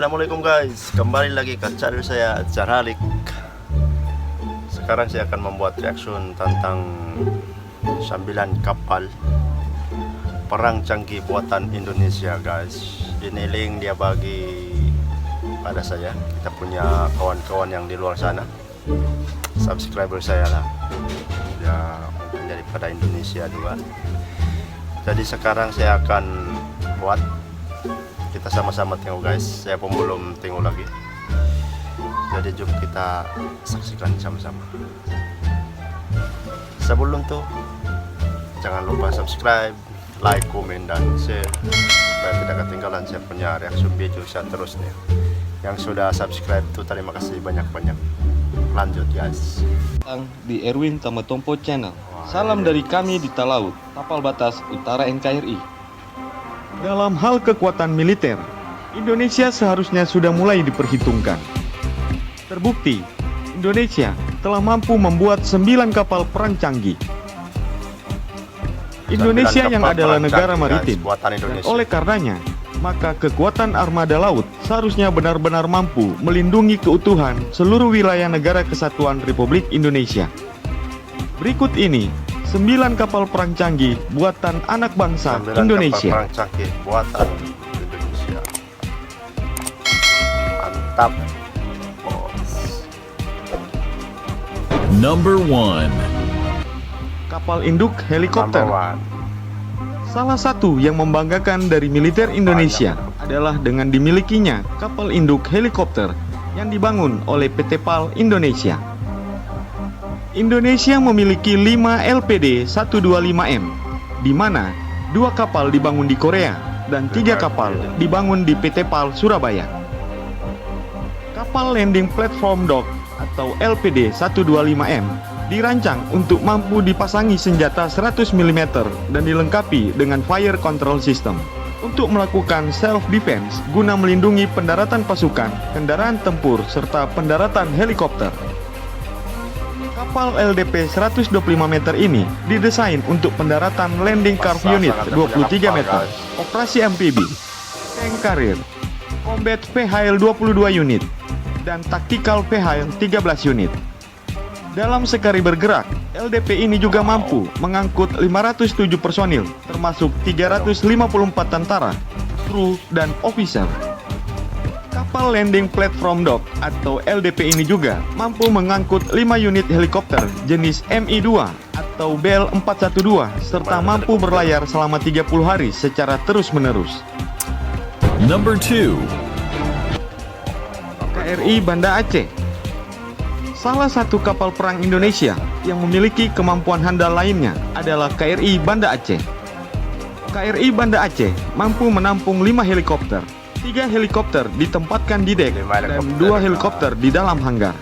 Assalamualaikum guys, kembali lagi ke channel saya Charalik. Sekarang saya akan membuat reaction tentang 9 kapal perang canggih buatan Indonesia guys. Ini link dia bagi pada saya. Kita punya kawan-kawan yang di luar sana, subscriber saya lah, dia mungkin daripada Indonesia juga. Jadi sekarang saya akan buat, kita sama-sama tengok guys. Saya pun belum tengok lagi, jadi jom kita saksikan sama-sama. Sebelum tuh jangan lupa subscribe, like, komen, dan share supaya tidak ketinggalan saya punya reaction video seterusnya. Yang sudah subscribe tuh terima kasih banyak-banyak. Lanjut guys. Di Erwin Tamatompo Channel. Salam dari kami di Talaut, Tapal Batas Utara NKRI. Dalam hal kekuatan militer, Indonesia seharusnya sudah mulai diperhitungkan. Terbukti, Indonesia telah mampu membuat 9 kapal perang canggih. Indonesia yang adalah negara maritim, dan oleh karenanya, maka kekuatan armada laut seharusnya benar-benar mampu melindungi keutuhan seluruh wilayah negara kesatuan Republik Indonesia. Berikut ini 9 kapal perang canggih buatan anak bangsa Indonesia. Kapal perang canggih buatan Indonesia. Mantap, bos. Number 1. Kapal induk helikopter. Number 1. Salah satu yang membanggakan dari militer Indonesia adalah dengan dimilikinya kapal induk helikopter yang dibangun oleh PT PAL Indonesia. Indonesia memiliki 5 LPD 125M, di mana 2 kapal dibangun di Korea dan 3 kapal dibangun di PT PAL Surabaya. Kapal Landing Platform Dock atau LPD 125M dirancang untuk mampu dipasangi senjata 100 mm dan dilengkapi dengan fire control system untuk melakukan self-defense guna melindungi pendaratan pasukan, kendaraan tempur, serta pendaratan helikopter. Kapal LDP 125 meter ini didesain untuk pendaratan landing curve unit 23 meter, operasi amfibi, tank carrier, combat vehicle 22 unit, dan tactical vehicle 13 unit. Dalam sekali bergerak, LDP ini juga mampu mengangkut 507 personil, termasuk 354 tentara, kru, dan officer. Kapal Landing Platform Dock atau LDP ini juga mampu mengangkut 5 unit helikopter jenis Mi-2 atau Bell 412 serta mampu berlayar selama 30 hari secara terus-menerus. Number 2. KRI Banda Aceh. Salah satu kapal perang Indonesia yang memiliki kemampuan handal lainnya adalah KRI Banda Aceh. KRI Banda Aceh mampu menampung 5 helikopter. 3 helikopter ditempatkan di dek dan 2 helikopter di dalam hanggar.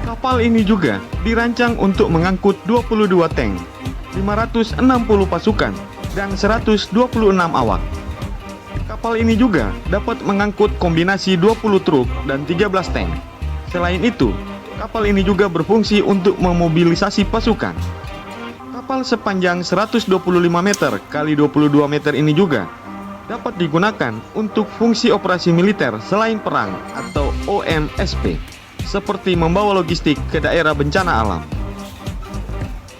Kapal ini juga dirancang untuk mengangkut 22 tank, 560 pasukan, dan 126 awak. Kapal ini juga dapat mengangkut kombinasi 20 truk dan 13 tank. Selain itu, kapal ini juga berfungsi untuk memobilisasi pasukan. Kapal sepanjang 125 meter kali 22 meter ini juga dapat digunakan untuk fungsi operasi militer selain perang atau OMSP, seperti membawa logistik ke daerah bencana alam.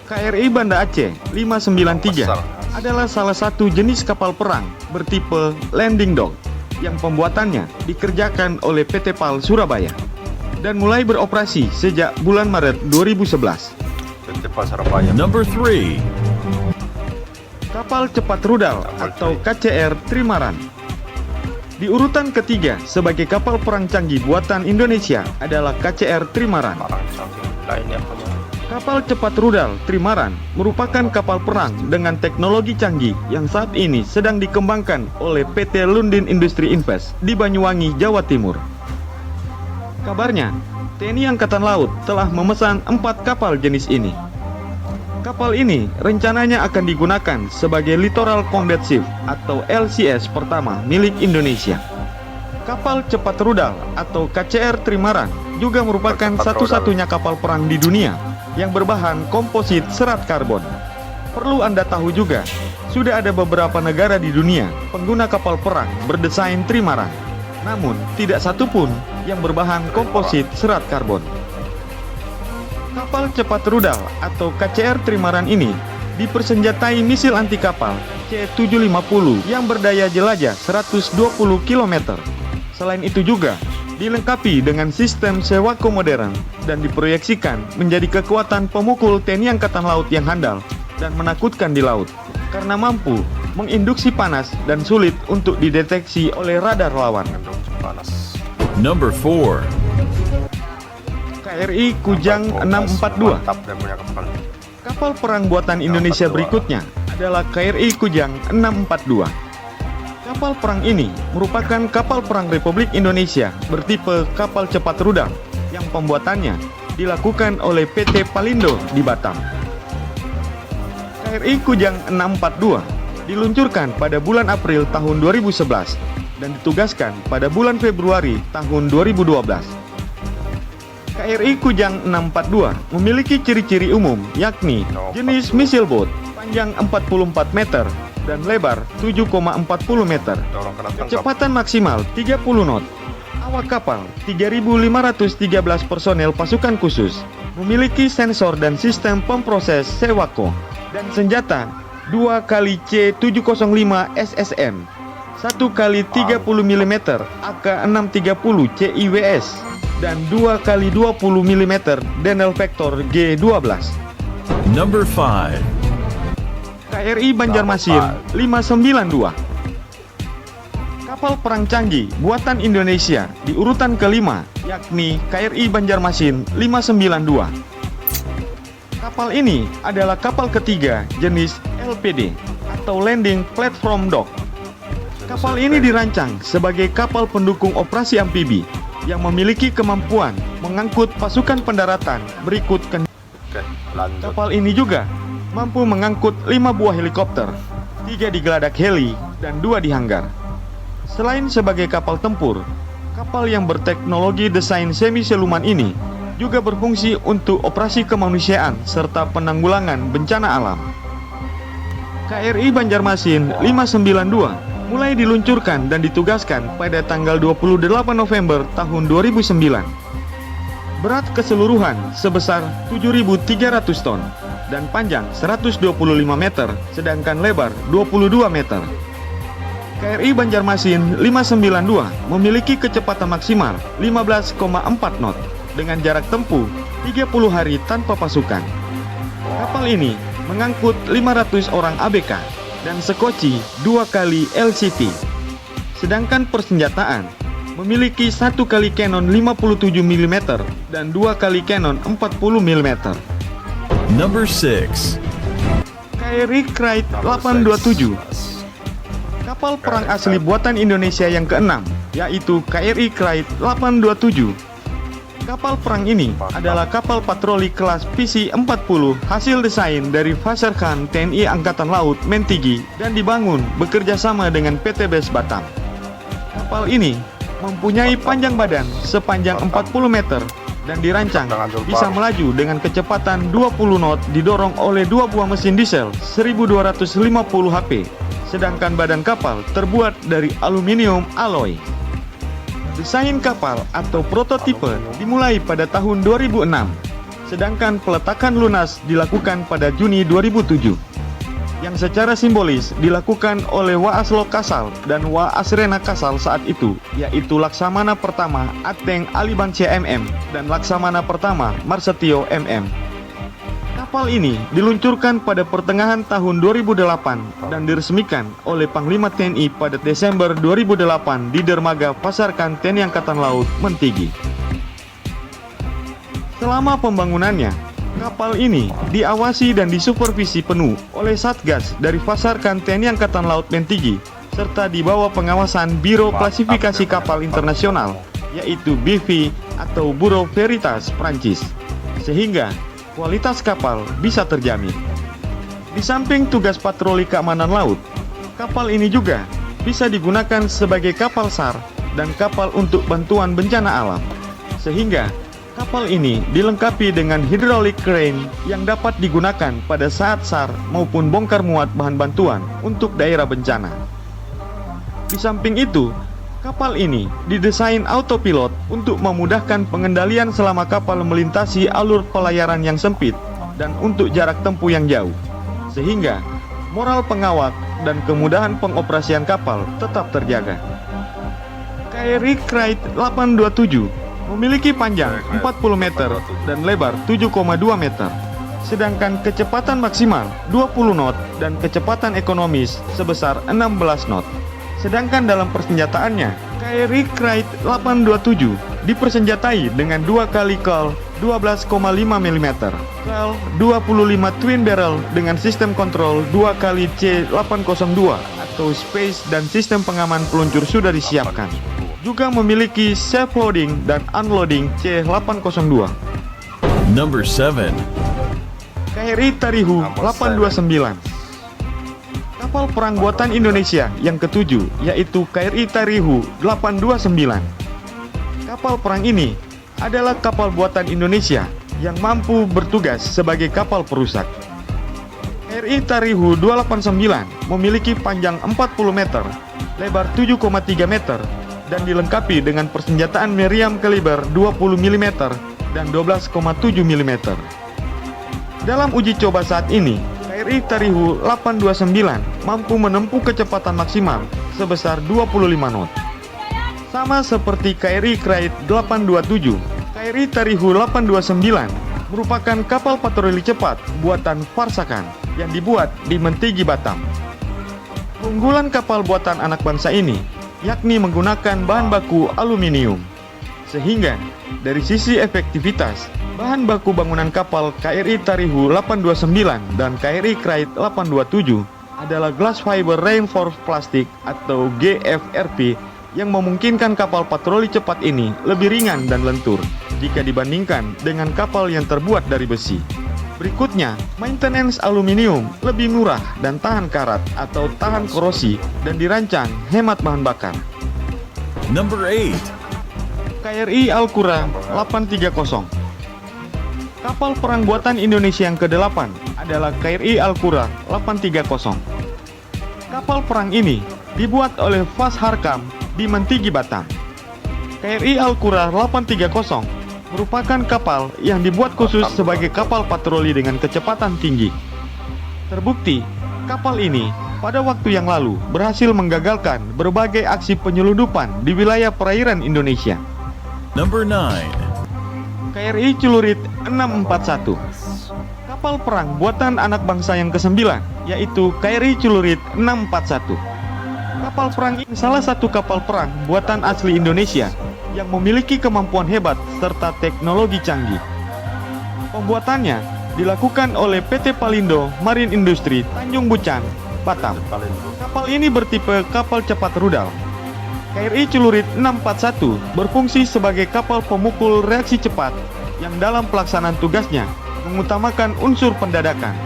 KRI Banda Aceh 593 adalah salah satu jenis kapal perang bertipe landing dock yang pembuatannya dikerjakan oleh PT PAL Surabaya dan mulai beroperasi sejak bulan Maret 2011. PT PAL Surabaya. Number 3. Kapal cepat rudal atau KCR Trimaran. Di urutan ketiga sebagai kapal perang canggih buatan Indonesia adalah KCR Trimaran. Kapal cepat rudal Trimaran merupakan kapal perang dengan teknologi canggih yang saat ini sedang dikembangkan oleh PT Lundin Industri Invest di Banyuwangi, Jawa Timur. Kabarnya, TNI Angkatan Laut telah memesan 4 kapal jenis ini. Kapal ini rencananya akan digunakan sebagai Littoral Combat Ship atau LCS pertama milik Indonesia. Kapal cepat rudal atau KCR Trimaran juga merupakan satu-satunya kapal perang di dunia yang berbahan komposit serat karbon. Perlu Anda tahu juga, sudah ada beberapa negara di dunia pengguna kapal perang berdesain trimaran. namun tidak satupun yang berbahan komposit serat karbon. Kapal cepat rudal atau KCR Trimaran ini dipersenjatai misil anti kapal C-750 yang berdaya jelajah 120 km. Selain itu juga dilengkapi dengan sistem Sewako modern dan diproyeksikan menjadi kekuatan pemukul TNI Angkatan Laut yang handal dan menakutkan di laut karena mampu menginduksi panas dan sulit untuk dideteksi oleh radar lawan. Panas. Number 4. KRI Kujang 642. Mantap dia punya kapal. Kapal perang buatan Indonesia berikutnya adalah KRI Kujang 642. Kapal perang ini merupakan kapal perang Republik Indonesia bertipe kapal cepat rudal yang pembuatannya dilakukan oleh PT Palindo di Batam. KRI Kujang 642 diluncurkan pada bulan April tahun 2011 dan ditugaskan pada bulan Februari tahun 2012. KRI Kujang 642 memiliki ciri-ciri umum yakni jenis misil boat panjang 44 meter dan lebar 7,40 meter. Kecepatan maksimal 30 knot. Awak kapal 3.513 personel pasukan khusus. Memiliki sensor dan sistem pemproses Sewako dan senjata 2 kali C705 SSM, 1 kali 30 mm AK630 CIWS dan 2 kali 20 mm Denel Vector G12. Number 5. KRI Banjarmasin 592. Kapal perang canggih buatan Indonesia di urutan kelima, yakni KRI Banjarmasin 592. Kapal ini adalah kapal ketiga jenis LPD atau Landing Platform Dock. Kapal ini dirancang sebagai kapal pendukung operasi amfibi yang memiliki kemampuan mengangkut pasukan pendaratan berikut. Oke, lanjut. Kapal ini juga mampu mengangkut 5 buah helikopter, 3 di geladak heli dan 2 di hanggar. Selain sebagai kapal tempur, kapal yang berteknologi desain semi-seluman ini juga berfungsi untuk operasi kemanusiaan serta penanggulangan bencana alam. KRI Banjarmasin 592 mulai diluncurkan dan ditugaskan pada tanggal 28 November tahun 2009. Berat keseluruhan sebesar 7.300 ton dan panjang 125 meter, sedangkan lebar 22 meter. KRI Banjarmasin 592 memiliki kecepatan maksimal 15,4 knot dengan jarak tempuh 30 hari tanpa pasukan. Kapal ini mengangkut 500 orang ABK dan sekoci 2 kali LCT. Sedangkan persenjataan memiliki 1 kali Canon 57 mm dan 2 kali Canon 40 mm. Number 6. KRI Krait 827. Kapal perang asli buatan Indonesia yang keenam, yaitu KRI Krait 827. Kapal perang ini adalah kapal patroli kelas PC-40 hasil desain dari Vasarkan TNI Angkatan Laut Mentigi dan dibangun bekerja sama dengan PT BES Batam. Kapal ini mempunyai panjang badan sepanjang 40 meter dan dirancang bisa melaju dengan kecepatan 20 knot didorong oleh 2 buah mesin diesel 1250 HP, sedangkan badan kapal terbuat dari aluminium alloy. Desain kapal atau prototipe dimulai pada tahun 2006, sedangkan peletakan lunas dilakukan pada Juni 2007, yang secara simbolis dilakukan oleh Waaslo Kasal dan Waasrena Kasal saat itu, yaitu Laksamana Pertama Ateng Alibancia MM dan Laksamana Pertama Marsetio MM. Kapal ini diluncurkan pada pertengahan tahun 2008 dan diresmikan oleh Panglima TNI pada Desember 2008 di dermaga Vasarkan TNI Angkatan Laut Mentigi. Selama pembangunannya, kapal ini diawasi dan disupervisi penuh oleh Satgas dari Vasarkan TNI Angkatan Laut Mentigi serta di bawah pengawasan Biro Klasifikasi Kapal Internasional, yaitu BV atau Bureau Veritas Prancis, sehingga kualitas kapal bisa terjamin. Di samping tugas patroli keamanan laut, kapal ini juga bisa digunakan sebagai kapal SAR dan kapal untuk bantuan bencana alam, sehingga kapal ini dilengkapi dengan hydraulic crane yang dapat digunakan pada saat SAR maupun bongkar muat bahan bantuan untuk daerah bencana. Di samping itu, Kapal ini didesain autopilot untuk memudahkan pengendalian selama kapal melintasi alur pelayaran yang sempit dan untuk jarak tempuh yang jauh, sehingga moral pengawak dan kemudahan pengoperasian kapal tetap terjaga. KRI Krait 827 memiliki panjang 40 meter dan lebar 7,2 meter, sedangkan kecepatan maksimal 20 knot dan kecepatan ekonomis sebesar 16 knot. Sedangkan dalam persenjataannya, KRI Krait 827 dipersenjatai dengan 2 kali Kal 12,5 mm, Kal 25 twin barrel dengan sistem kontrol 2 kali C802 atau space dan sistem pengaman peluncur sudah disiapkan. Juga memiliki self loading dan unloading C802. Number 7. KRI Tarihu 829. Kapal perang buatan Indonesia yang ketujuh, yaitu KRI Tarihu 829. Kapal perang ini adalah kapal buatan Indonesia yang mampu bertugas sebagai kapal perusak. KRI Tarihu 289 memiliki panjang 40 meter, lebar 7,3 meter, dan dilengkapi dengan persenjataan meriam kaliber 20 mm dan 12,7 mm. Dalam uji coba saat ini, KRI Tarihu 829 mampu menempuh kecepatan maksimal sebesar 25 knot. Sama seperti KRI Krait 827, KRI Tarihu 829 merupakan kapal patroli cepat buatan Farsakan yang dibuat di Mentigi, Batam. Keunggulan kapal buatan anak bangsa ini yakni menggunakan bahan baku aluminium, sehingga dari sisi efektivitas, bahan baku bangunan kapal KRI Tarihu 829 dan KRI Krait 827 adalah glass fiber reinforced plastic atau GFRP yang memungkinkan kapal patroli cepat ini lebih ringan dan lentur jika dibandingkan dengan kapal yang terbuat dari besi. Berikutnya, maintenance aluminium lebih murah dan tahan karat atau tahan korosi dan dirancang hemat bahan bakar. Number 8. KRI Alkura 830. Kapal perang buatan Indonesia yang ke-8 adalah KRI Alkura 830. Kapal perang ini dibuat oleh Fas Harkam di Mentigi, Batam. KRI Alkura 830 merupakan kapal yang dibuat khusus sebagai kapal patroli dengan kecepatan tinggi. Terbukti, kapal ini pada waktu yang lalu berhasil menggagalkan berbagai aksi penyelundupan di wilayah perairan Indonesia. Number 9. KRI Celurit 641. Kapal perang buatan anak bangsa yang ke-9, yaitu KRI Celurit 641. Kapal perang ini salah satu kapal perang buatan asli Indonesia yang memiliki kemampuan hebat serta teknologi canggih. Pembuatannya dilakukan oleh PT Palindo Marine Industry Tanjung Buchan, Batam. Kapal ini bertipe kapal cepat rudal. KRI Celurit 641 berfungsi sebagai kapal pemukul reaksi cepat yang dalam pelaksanaan tugasnya mengutamakan unsur pendadakan,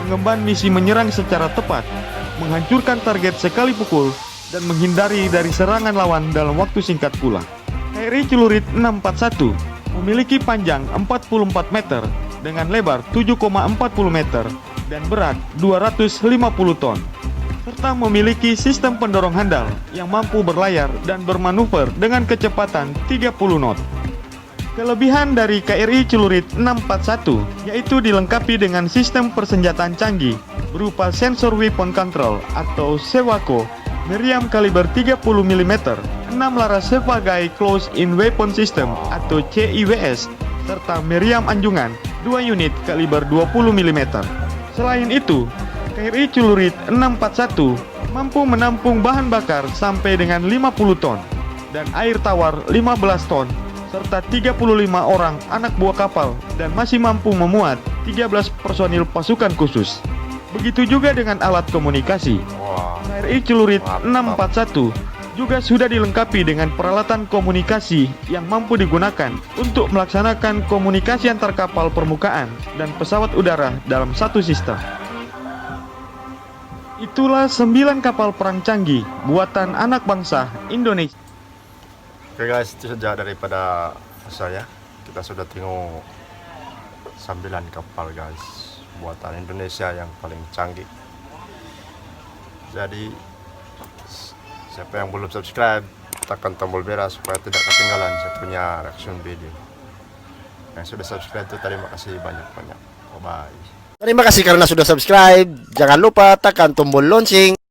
mengemban misi menyerang secara tepat, menghancurkan target sekali pukul, dan menghindari dari serangan lawan dalam waktu singkat pula. KRI Celurit 641 memiliki panjang 44 meter dengan lebar 7,40 meter dan berat 250 ton, serta memiliki sistem pendorong handal yang mampu berlayar dan bermanuver dengan kecepatan 30 knot. Kelebihan dari KRI Celurit 641 yaitu dilengkapi dengan sistem persenjataan canggih berupa sensor weapon control atau SEWACO, meriam kaliber 30 mm, 6 laras sebagai close-in weapon system atau CIWS, serta meriam anjungan 2 unit kaliber 20 mm. Selain itu, KRI Celurit 641 mampu menampung bahan bakar sampai dengan 50 ton dan air tawar 15 ton, serta 35 orang anak buah kapal dan masih mampu memuat 13 personil pasukan khusus. Begitu juga dengan alat komunikasi. KRI Celurit 641 juga sudah dilengkapi dengan peralatan komunikasi yang mampu digunakan untuk melaksanakan komunikasi antar kapal permukaan dan pesawat udara dalam satu sistem. Itulah 9 kapal perang canggih buatan anak bangsa Indonesia. Oke guys, itu saja daripada saya. Kita sudah tengok 9 kapal guys buatan Indonesia yang paling canggih. Jadi siapa yang belum subscribe, tekan tombol merah supaya tidak ketinggalan satunya reaction video. Yang sudah subscribe tuh terima kasih banyak-banyak. Bye. Terima kasih karena sudah subscribe. Jangan lupa tekan tombol lonceng.